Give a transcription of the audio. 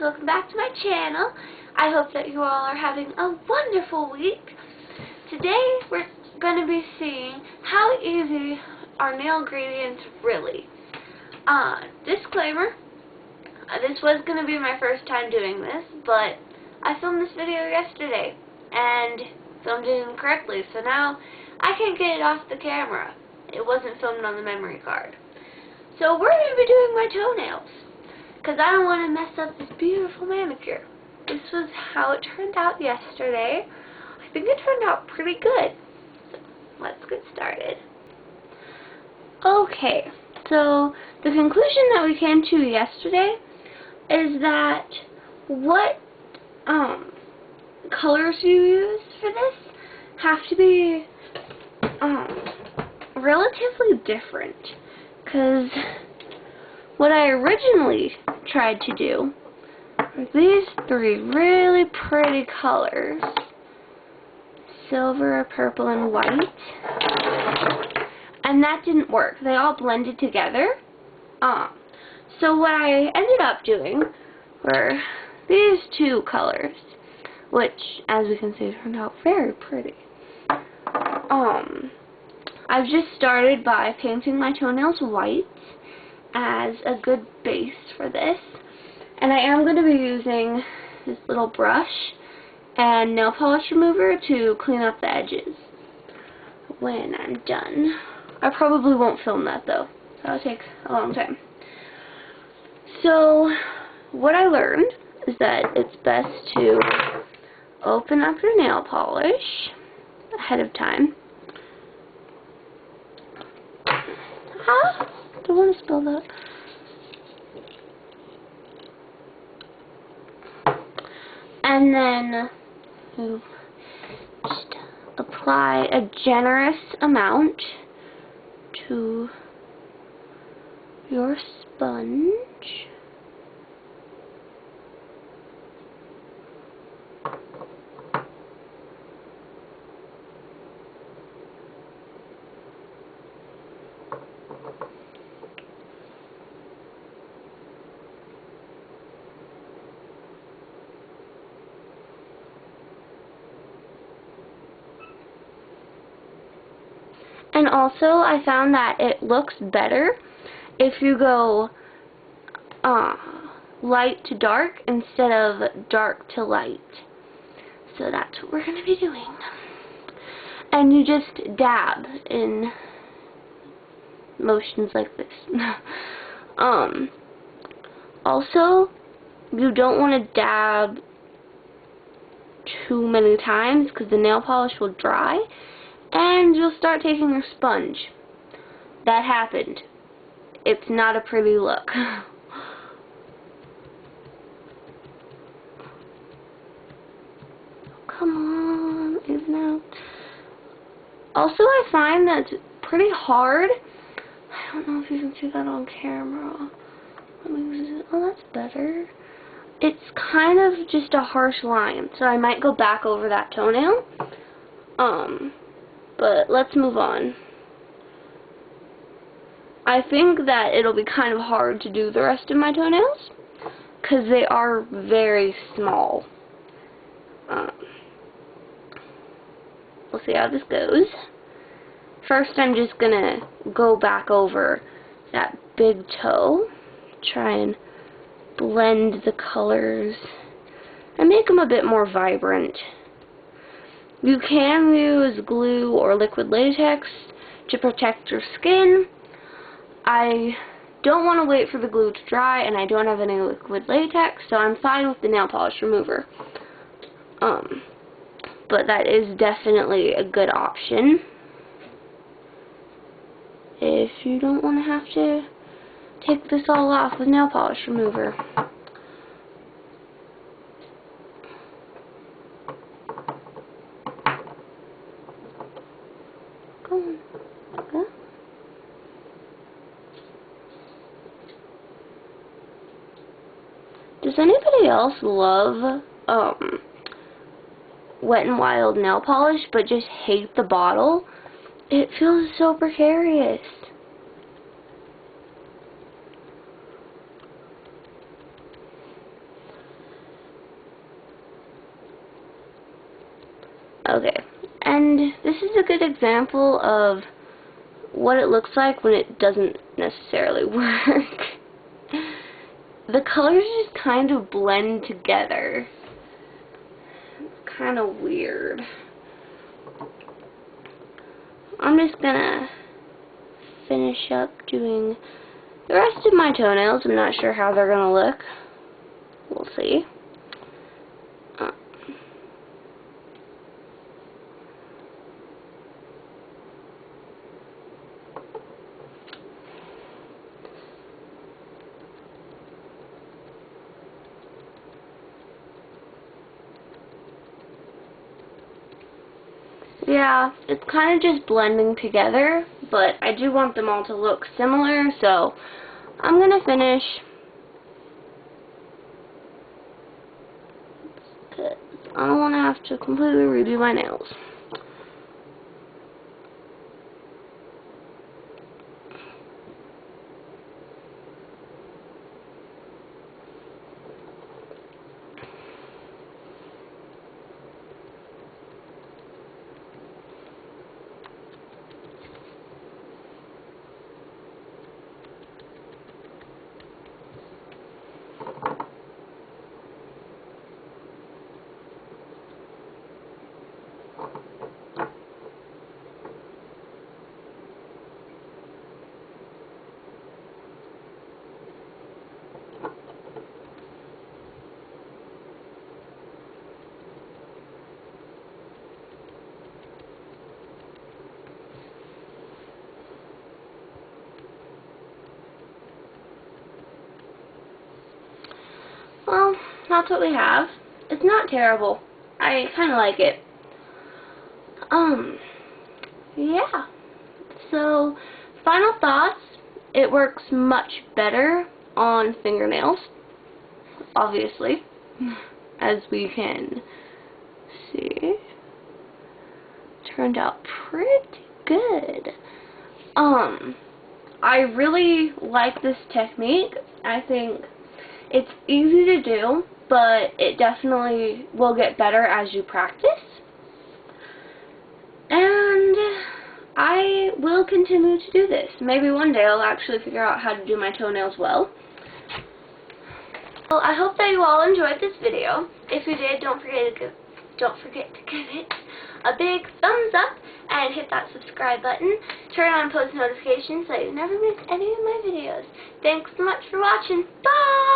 welcome back to my channel. I hope that you all are having a wonderful week. Today we're going to be seeing how easy are nail gradients really. Disclaimer, this was going to be my first time doing this, but I filmed this video yesterday and filmed it incorrectly, so now I can't get it off the camera. It wasn't filmed on the memory card. So we're going to be doing my toenails, because I don't want to mess up this beautiful manicure. This was how it turned out yesterday. I think it turned out pretty good. So let's get started. Okay, so the conclusion that we came to yesterday is that what colors you use for this have to be relatively different. Because what I originally tried to do were these three really pretty colors: silver, purple, and white. And that didn't work. They all blended together. So what I ended up doing were these two colors, which, as you can see, turned out very pretty. I've just started by painting my toenails white as a good base for this. And I am going to be using this little brush and nail polish remover to clean up the edges when I'm done. I probably won't film that though. That'll take a long time. So what I learned is that it's best to open up your nail polish ahead of time. Don't want to spill that. And then you just apply a generous amount to your sponge. And also, I found that it looks better if you go light to dark instead of dark to light. So that's what we're going to be doing. And you just dab in motions like this. Also, you don't want to dab too many times because the nail polish will dry. And you'll start taking your sponge. That happened. It's not a pretty look. Come on, even out. Also, I find that it's pretty hard. I don't know if you can see that on camera. Let me, oh, that's better. It's kind of just a harsh line, so I might go back over that toenail. But let's move on. I think that it'll be kind of hard to do the rest of my toenails because they are very small. We'll see how this goes. First, I'm just gonna go back over that big toe, try and blend the colors and make them a bit more vibrant. You can use glue or liquid latex to protect your skin. I don't want to wait for the glue to dry, and I don't have any liquid latex, so I'm fine with the nail polish remover. But that is definitely a good option if you don't want to have to take this all off with nail polish remover. Does anybody else love Wet n Wild nail polish but just hate the bottle? It feels so precarious. Okay, and this is a good example of what it looks like when it doesn't necessarily work. The colors just kind of blend together. It's kind of weird. I'm just gonna finish up doing the rest of my toenails. I'm not sure how they're gonna look. We'll see. Yeah, it's kind of just blending together, but I do want them all to look similar, so I'm going to finish. I don't want to have to completely redo my nails. Well, that's what we have. It's not terrible. I kind of like it. Yeah. So, final thoughts. It works much better on fingernails, obviously, as we can see. Turned out pretty good. I really like this technique. I think it's easy to do, but it definitely will get better as you practice. And I will continue to do this. Maybe one day I'll actually figure out how to do my toenails well. Well, I hope that you all enjoyed this video. If you did, don't forget to give it a big thumbs up and hit that subscribe button. Turn on post notifications so you never miss any of my videos. Thanks so much for watching. Bye!